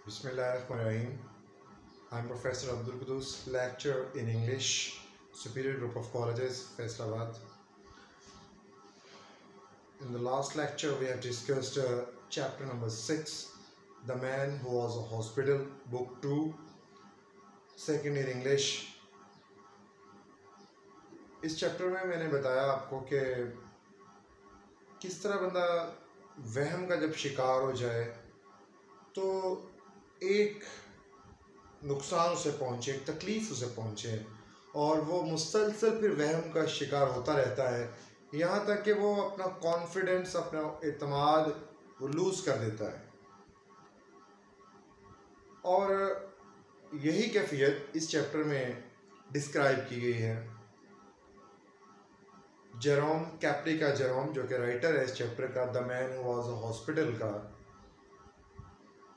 Bismillahirrahmanirrahim. I'm Professor Abdul Qudus, lecturer in English, Superior Group of Colleges, Faisalabad. In the last lecture, we have discussed chapter number 6, The Man Who Was a Hospital, Book 2, second in English. इस chapter में मैंने बताया आपको कि किस तरह बंदा वहम का जब शिकार हो जाए तो एक नुकसान उसे पहुँचे, एक तकलीफ़ उसे पहुँचे और वो मुसलसल फिर वहम का शिकार होता रहता है, यहाँ तक कि वो अपना कॉन्फिडेंस, अपना एतमाद वो लूज़ कर देता है। और यही कैफियत इस चैप्टर में डिस्क्राइब की गई है। जेरोम कैप्री जेरोम जो कि राइटर है इस चैप्टर का, the man who was a hospital का,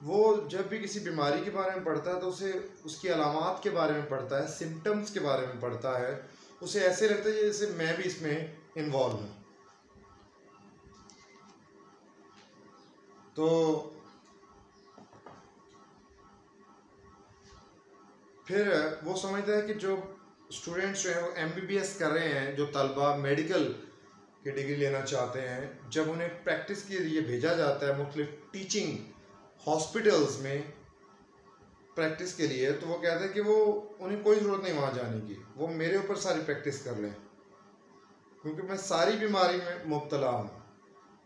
वो जब भी किसी बीमारी के बारे में पढ़ता है तो उसे उसकी अलामात के बारे में पढ़ता है, सिम्टम्स के बारे में पढ़ता है, उसे ऐसे लगता है जैसे मैं भी इसमें इन्वॉल्व हूँ। तो फिर वो समझता है कि जो स्टूडेंट्स जो हैं वो MBBS कर रहे हैं, जो तलबा मेडिकल की डिग्री लेना चाहते हैं, जब उन्हें प्रैक्टिस के लिए भेजा जाता है मुख्तलिफ टीचिंग हॉस्पिटल्स में प्रैक्टिस के लिए, तो वो कहते हैं कि वो उन्हें कोई ज़रूरत नहीं वहाँ जाने की, वो मेरे ऊपर सारी प्रैक्टिस कर लें क्योंकि मैं सारी बीमारी में मुब्तला हूँ।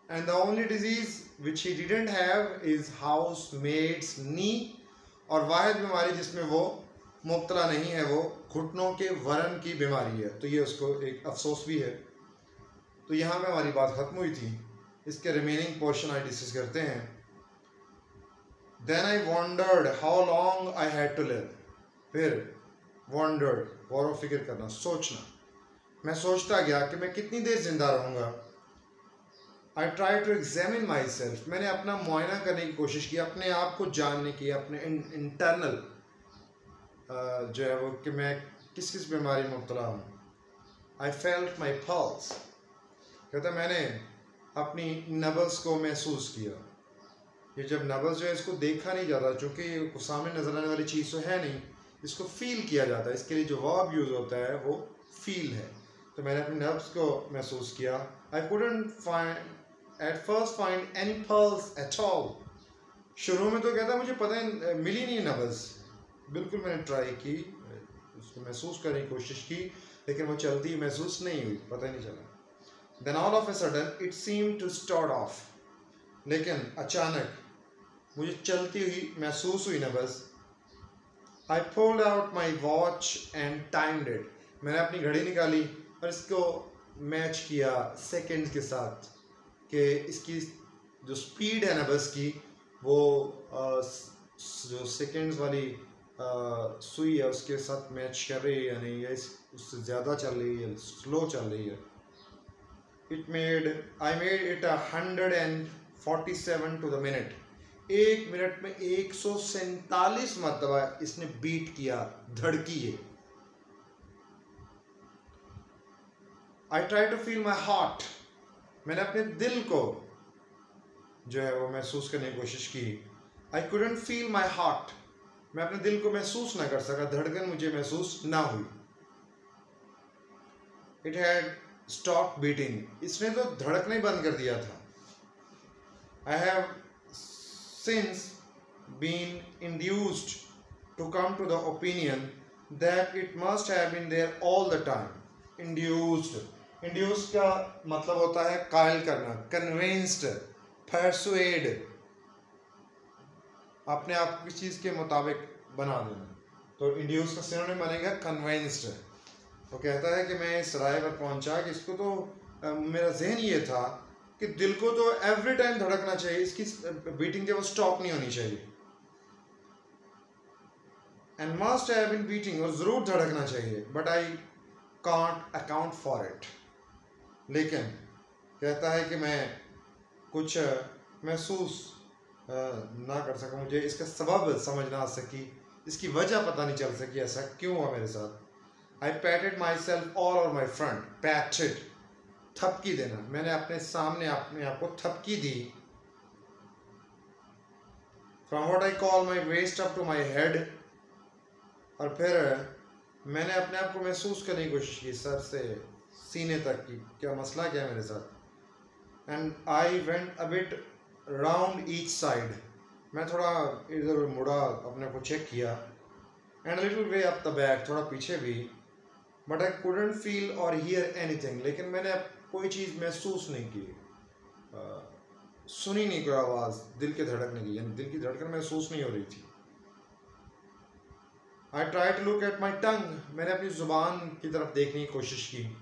And the only disease which he didn't have is housemaid's knee, और वाहिद बीमारी जिसमें वो मुब्तला नहीं है वो घुटनों के वरम की बीमारी है। तो ये उसको एक अफसोस भी है। तो यहाँ पे हमारी बात ख़त्म हुई थी, इसके रिमेनिंग पोर्शन आई डिस्कस करते हैं। Then I wondered how long I had to live. फिर वॉन्डर्ड, गौर फिक्र करना, सोचना, मैं सोचता गया कि मैं कितनी देर जिंदा रहूँगा। I try to examine myself, मैंने अपना मुआयना करने की कोशिश की, अपने आप को जानने की, अपने इंटरनल जो है वो कि मैं किस किस बीमारी में मुब्तला हूँ। आई फेल्ट माई पल्स, कहता मैंने अपनी नब्ज़ को महसूस किया। ये जब नब्ज़ जो है इसको देखा नहीं जाता, चूँकि सामने नज़र आने वाली चीज़ तो है नहीं, इसको फील किया जाता है। इसके लिए जो वर्ब यूज़ होता है वो फील है। तो मैंने अपनी नब्ज़ को महसूस किया। I couldn't find at first find any pulse at all. शुरू में तो कहता मुझे पता है मिली नहीं नब्ज़, बिल्कुल मैंने ट्राई की, उसको महसूस करने की कोशिश की, लेकिन वो चलती महसूस नहीं हुई, पता ही नहीं चला। Then all of a sudden it seem to start off, लेकिन अचानक मुझे चलती हुई महसूस हुई नब्ज़। I pulled out my watch and timed it, मैंने अपनी घड़ी निकाली और इसको मैच किया सेकेंड्स के साथ कि इसकी जो स्पीड है नब्ज़ की वो जो सेकेंड्स वाली सुई है उसके साथ मैच कर रही है या नहीं, या उससे ज़्यादा चल रही है, स्लो चल रही है। I made it 147 to the minute, एक मिनट में 147 मरतबा इसने बीट किया, धड़की है। I try to feel my heart, मैंने अपने दिल को जो है वो महसूस करने की कोशिश की। I couldn't feel my heart, मैं अपने दिल को महसूस ना कर सका, धड़कन मुझे महसूस ना हुई। इट हैड स्टॉप बीटिंग, इसने तो धड़कना ही बंद कर दिया था। I have since been induced to come to the opinion that it must have been there all the time. Induced का मतलब होता है कायल करना, कन्विंस्ड, परसुएड, अपने आप को किसी चीज़ के मुताबिक बना देना। तो इंड्यूस का सिनोनिम बनेगा कन्विंस्ड। वो कहता है कि मैं इस राय पर पहुंचा कि इसको तो मेरा जहन ये था कि दिल को तो एवरी टाइम धड़कना चाहिए, इसकी बीटिंग जो वो स्टॉप नहीं होनी चाहिए। And must have been beating, और ज़रूर धड़कना चाहिए, but I can't account for it. लेकिन कहता है कि मैं कुछ महसूस ना कर सका, मुझे इसका सबब समझ ना आ सकी, इसकी वजह पता नहीं चल सकी, ऐसा क्यों हुआ मेरे साथ। I patted myself all over my front, patted थपकी देना, मैंने अपने सामने अपने आप को थपकी दी। From what I call my waist up to my head. और फिर मैंने अपने आप को महसूस करने की कोशिश की, सर से सीने तक की क्या मसला क्या है मेरे साथ। And I went a bit round each side, मैं थोड़ा इधर उधर मुड़ा, अपने को चेक किया। And little way up the back, थोड़ा पीछे भी। बट आई कुडंट फील और हियर एनीथिंग, लेकिन मैंने कोई चीज़ महसूस नहीं की, सुनी नहीं कोई आवाज़ दिल के धड़कने की, यानी दिल की धड़कन महसूस नहीं हो रही थी। I try to look at my tongue, मैंने अपनी जुबान की तरफ देखने की कोशिश की।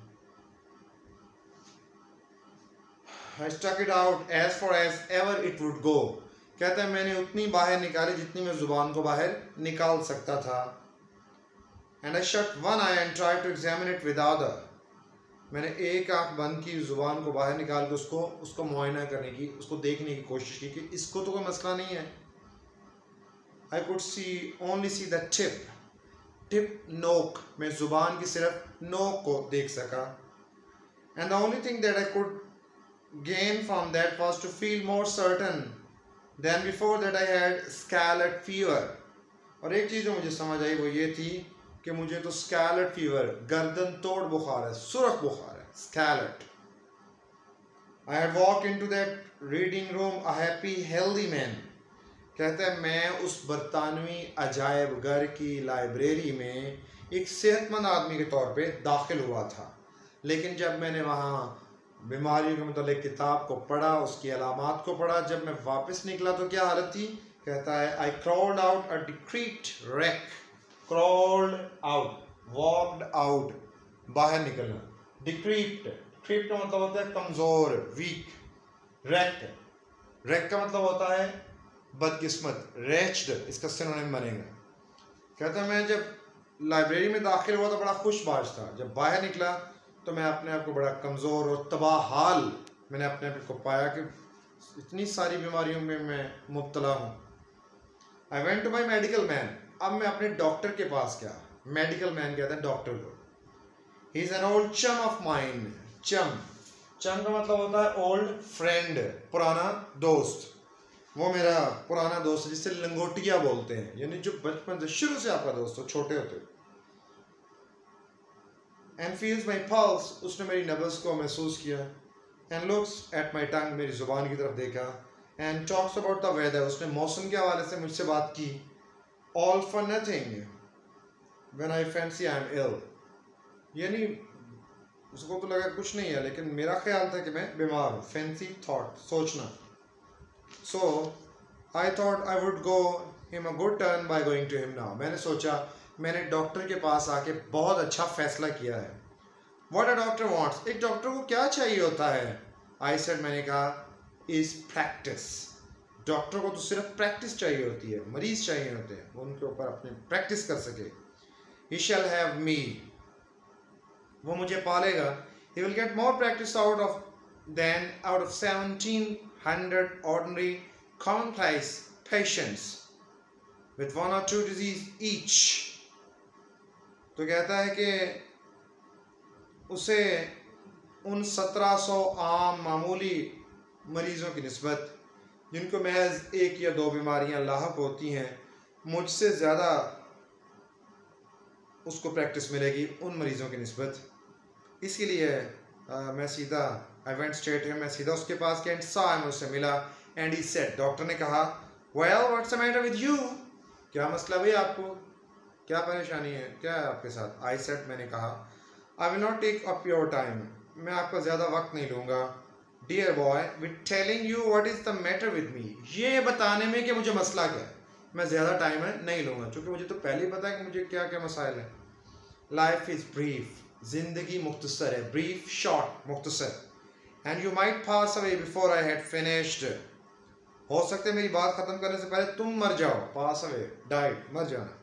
I stuck it out as far as ever it would go, कहता है मैंने उतनी बाहर निकाली जितनी मैं जुबान को बाहर निकाल सकता था। And I shut one eye and try to examine it with other, मैंने एक आंख बंद की, जुबान को बाहर निकाल के उसको मुआयना करने की, उसको देखने की कोशिश की कि इसको तो कोई मसला नहीं है। I could only see the tip नोक, मैं जुबान की सिर्फ नोक को देख सका। And the only thing that I could gain from that was to feel more certain than before that I had scarlet fever. और एक चीज़ जो मुझे समझ आई वो ये थी कि मुझे तो स्कारलेट फीवर, गर्दन तोड़ बुखार है, सुरख बुखार है, scarlet. I had walk into that reading room a happy healthy man, कहते हैं मैं उस बरतानवी अजायब घर की लाइब्रेरी में एक सेहतमंद आदमी के तौर पे दाखिल हुआ था। लेकिन जब मैंने वहाँ बीमारियों के मतलब किताब को पढ़ा, उसकी अलामात को पढ़ा, जब मैं वापस निकला तो क्या हालत थी, कहता है I crawled out a decrepit wreck, crawled out, walked out, बाहर निकलना। डिक्रीट का मतलब होता है कमज़ोर, वीक। रेक का मतलब होता है बदकिस्मत, रेच्ड, इसका सिनोनिम बनेगा। कहता है मैं जब लाइब्रेरी में दाखिल हुआ तो बड़ा खुशबाश था, जब बाहर निकला तो मैं अपने आप को बड़ा कमज़ोर और तबाह हाल मैंने अपने आप को पाया कि इतनी सारी बीमारियों में मैं मुब्तला हूँ। I went to my medical man, अब मैं अपने डॉक्टर के पास गया। मेडिकल मैन कहते हैं डॉक्टर को। ही इज़ एन ओल्ड चम ऑफ माइंड, चम का मतलब होता है ओल्ड फ्रेंड, पुराना दोस्त। वो मेरा पुराना दोस्त है जिससे लंगोटिया बोलते हैं, यानी जो बचपन से शुरू से आपका दोस्त हो, छोटे होते। एंड फील्स माई पल्स, उसने मेरी नब्ज़ को महसूस किया। And looks at my tongue, मेरी ज़ुबान की तरफ देखा। And talks about the weather, उसने मौसम के हवाले से मुझसे बात की। All for nothing when I fancy I am ill, यानी उसको तो लगा कुछ नहीं है, लेकिन मेरा ख्याल था कि मैं बीमार हूँ। फैंसी थॉट, सोचना। So I thought I would go him a good turn by going to him now, मैंने सोचा मैंने डॉक्टर के पास आके बहुत अच्छा फैसला किया है। व्हाट अ डॉक्टर वांट्स, एक डॉक्टर को क्या चाहिए होता है। आई सेड, मैंने कहा, इज प्रैक्टिस, डॉक्टर को तो सिर्फ प्रैक्टिस चाहिए होती है, मरीज चाहिए होते हैं वो उनके ऊपर अपने प्रैक्टिस कर सके। ही शैल हैव मी, वो मुझे पालेगा। He will get more practice out of 1700 ordinary commonplace patients with 1 or 2 disease each। तो कहता है कि उसे उन 1700 आम मामूली मरीज़ों की निस्बत जिनको महज 1 या 2 बीमारियां लाहक होती हैं, मुझसे ज़्यादा उसको प्रैक्टिस मिलेगी उन मरीज़ों की निस्बत। इसके लिए मैं सीधा आई वेंट स्ट्रेट हिम, मैं सीधा उसके पास गया। एंड सा मैं उससे मिला। एंड ही सेड, डॉक्टर ने कहा, well what's the matter with you, क्या मसला भाई, आपको क्या परेशानी है, क्या है आपके साथ। आई सेड, मैंने कहा, I will not take up your time, मैं आपका ज़्यादा वक्त नहीं लूँगा। Dear boy, with telling you what is the matter with me, ये बताने में कि मुझे मसला क्या है, मैं ज़्यादा टाइम नहीं लूँगा, क्योंकि मुझे तो पहले ही पता है कि मुझे क्या क्या मसाइल हैं। लाइफ इज़ ब्रीफ, ज़िंदगी मुख्तसर है, ब्रीफ शॉर्ट, मुख्तसर। And you might pass away before I had finished, हो सकता है मेरी बात ख़त्म करने से पहले तुम मर जाओ, पास अवे, डाइड, मर जाना।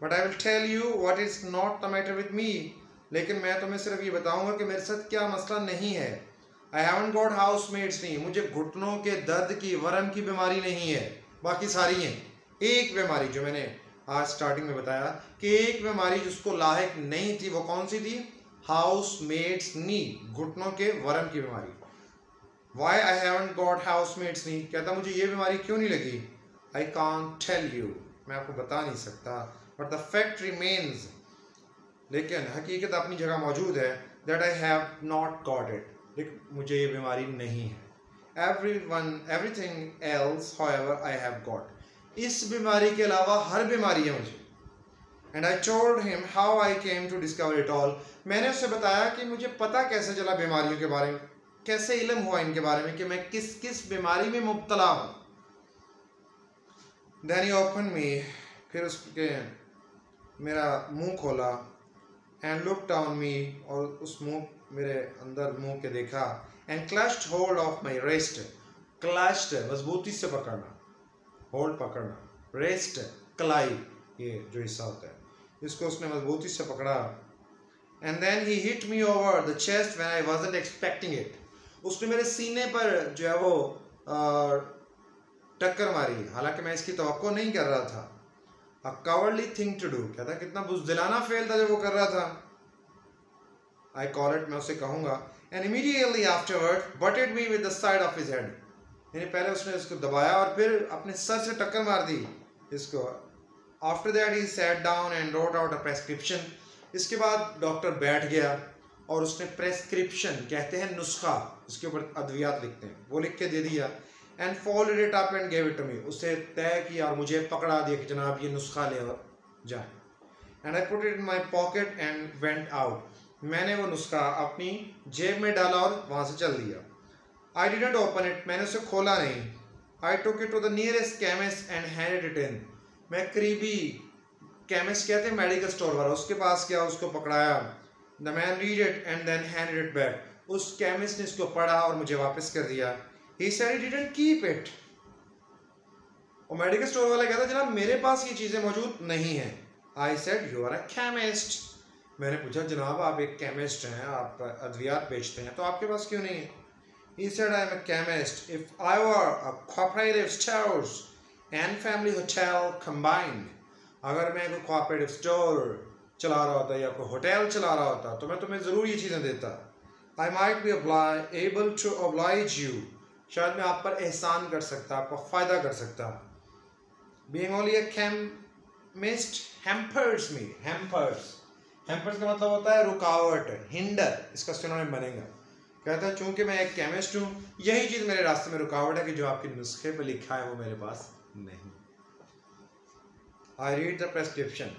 But I will tell you what is not the matter with me, लेकिन मैं तुम्हें सिर्फ ये बताऊंगा कि मेरे साथ क्या मसला नहीं है। I haven't got housemaid's, नहीं, मुझे घुटनों के दर्द की, वरम की बीमारी नहीं है, बाकी सारी हैं। एक बीमारी जो मैंने आज स्टार्टिंग में बताया कि एक बीमारी जिसको लायक नहीं थी, वो कौन सी थी, हाउस मेट्स नी, घुटनों के वरम की बीमारी। Why I haven't got housemaid's knee, कहता मुझे ये बीमारी क्यों नहीं लगी। I can't tell you, मैं आपको बता नहीं सकता, but the fact remains, लेकिन हकीकत अपनी जगह मौजूद है, that I have not got it, लेकिन मुझे ये बीमारी नहीं है. Everything else, however, I have got. इस बीमारी के अलावा हर बीमारी है मुझे. And I told him how I came to discover it all. मैंने उसे बताया कि मुझे पता कैसे चला बीमारियों के बारे में, कैसे इल्म हुआ इनके बारे में कि मैं किस किस बीमारी में मुब्तला हूँ. Then he opened me, फिर उसके मेरा मुंह खोला, and looked on me, और उस मुंह मेरे अंदर मुंह के देखा, and clutched hold of my wrist. clutched मजबूती से पकड़ना, hold पकड़ना, wrist कलाई, ये जो हिस्सा होता है, इसको उसने मजबूती से पकड़ा. And then he hit me over the chest when I wasn't expecting it. उसने मेरे सीने पर जो है वो टक्कर मारी, हालांकि मैं इसकी तवक्को नहीं कर रहा था. A cowardly thing to do, कहता कितना बुज़दिलाना फेल था जो वो कर रहा था. I call it, मैं उसे कहूँगा. And immediately afterward butted me with the side of his head. यानी पहले उसने इसको दबाया और फिर अपने सर से टक्कर मार दी इसको. After that he sat down and wrote out a prescription. इसके बाद डॉक्टर बैठ गया और उसने प्रेस्क्रिप्शन, कहते हैं नुस्खा, इसके ऊपर अद्वियात लिखते हैं, वो लिख के दे दिया. And folded it up and gave it to me. उसे तय किया और मुझे पकड़ा दिया कि जनाब ये नुस्खा ले जाए. And I put it in my pocket and went out. मैंने वो नुस्खा अपनी जेब में डाला और वहाँ से चल दिया. I didn't open it. मैंने उसे खोला नहीं. I took it to the nearest chemist and handed it in. मैं करीबी केमिस्ट कहते हैं मेडिकल स्टोर वाला, उसके पास गया, उसको पकड़ाया. The man read it and then handed it back. उस केमिस्ट ने इसको पढ़ा और मुझे वापस कर दिया. He said he didn't keep it. और मेडिकल स्टोर वाला कहता जनाब मेरे पास ये चीज़ें मौजूद नहीं हैं. I said you are a chemist. मैंने पूछा जनाब आप एक केमिस्ट हैं, आप अद्वियात बेचते हैं, तो आपके पास क्यों नहीं है? He said I am a chemist. If I were a cooperative stores and family hotel combined, अगर मैं कोई cooperative store चला रहा होता या कोई होटल चला रहा होता तो मैं तुम्हें ज़रूर ये चीज़ें देता. I might be able to oblige you. शायद मैं आप पर एहसान कर सकता, आपका फ़ायदा कर सकता. Being only a chemist hampers me. Hampers का मतलब होता है रुकावट, हिंडर, इसका सिनोनिम बनेगा. कहता है चूंकि मैं एक केमिस्ट हूँ, यही चीज़ मेरे रास्ते में रुकावट है कि जो आपके नुस्खे पर लिखा है वो मेरे पास नहीं. I read the prescription.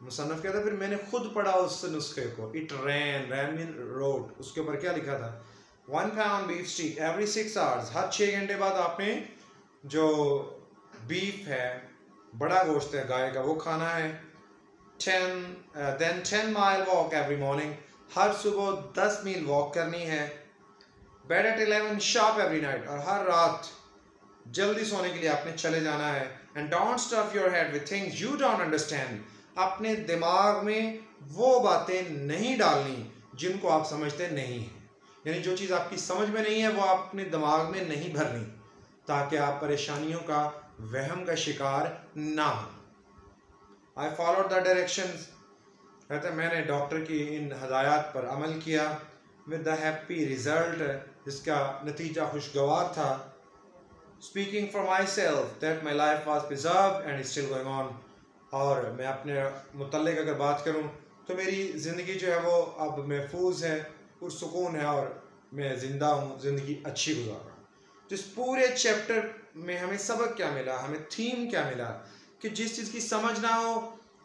मुसन्नफ़ कहता है फिर मैंने खुद पढ़ा उस नुस्खे को. It ran mean wrote. उसके ऊपर क्या लिखा था? 1 pound beef steak every 6 hours. हर 6 घंटे बाद आपने जो बीफ है, बड़ा गोश्त है गाय का, वो खाना है. 10 mile walk every morning. हर सुबह 10 मील वॉक करनी है. Bed at 11 sharp every night. और हर रात जल्दी सोने के लिए आपने चले जाना है. And don't stuff your head with things you don't understand. अपने दिमाग में वो बातें नहीं डालनी जिनको आप समझते नहीं हैं. यानी जो चीज़ आपकी समझ में नहीं है वो अपने दिमाग में नहीं भरनी, ताकि आप परेशानियों का, वहम का शिकार ना हो. I followed the directions. कहते हैं मैंने डॉक्टर की इन हदायत पर अमल किया. with the happy result, जिसका नतीजा खुशगवार था. Speaking for myself that my life was preserved and is still going on. और मैं अपने मुतल्लिक़ अगर बात करूं तो मेरी ज़िंदगी जो है वो अब महफूज है, पुरसुकून है और मैं ज़िंदा हूँ, ज़िंदगी अच्छी गुजार रहा हूँ. तो इस पूरे चैप्टर में हमें सबक क्या मिला, हमें थीम क्या मिला कि जिस चीज़ की समझ ना हो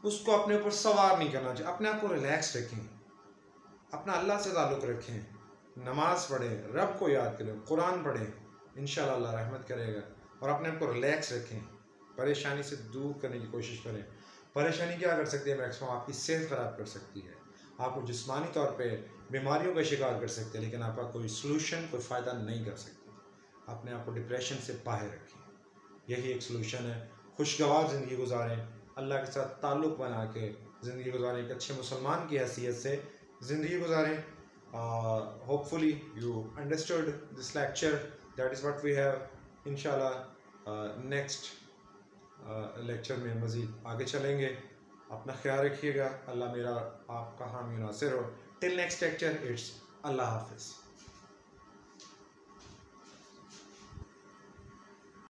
उसको अपने ऊपर सवार नहीं करना चाहिए. अपने आप को रिलैक्स रखें, अपना अल्लाह से ताल्लुक़ रखें, नमाज़ पढ़ें, रब को याद करें, कुरान पढ़ें, इंशाअल्लाह अल्लाह रहमत करेगा. और अपने आप को रिलैक्स रखें, परेशानी से दूर करने की कोशिश करें. परेशानी क्या कर सकती है? मैक्सिमम आपकी सेहत ख़राब कर सकती है, आपको जिस्मानी तौर पे बीमारियों का शिकार कर सकते हैं, लेकिन आपका कोई सलूशन, कोई फ़ायदा नहीं कर सकती. अपने आप को डिप्रेशन से बाहर रखें, यही एक सलूशन है. खुशगवार ज़िंदगी गुजारें, अल्लाह के साथ ताल्लुक़ बना के ज़िंदगी गुजारें, एक अच्छे मुसलमान की हैसियत से ज़िंदगी गुजारें. Hopefully you understood this lecture. That is what we have. इंशाल्लाह नेक्स्ट लेक्चर में मज़ीद आगे चलेंगे. अपना ख्याल रखिएगा. अल्लाह मेरा आपका हामी नासिर हो. टिल नेक्स्ट लेक्चर, इट्स अल्लाह हाफिज़.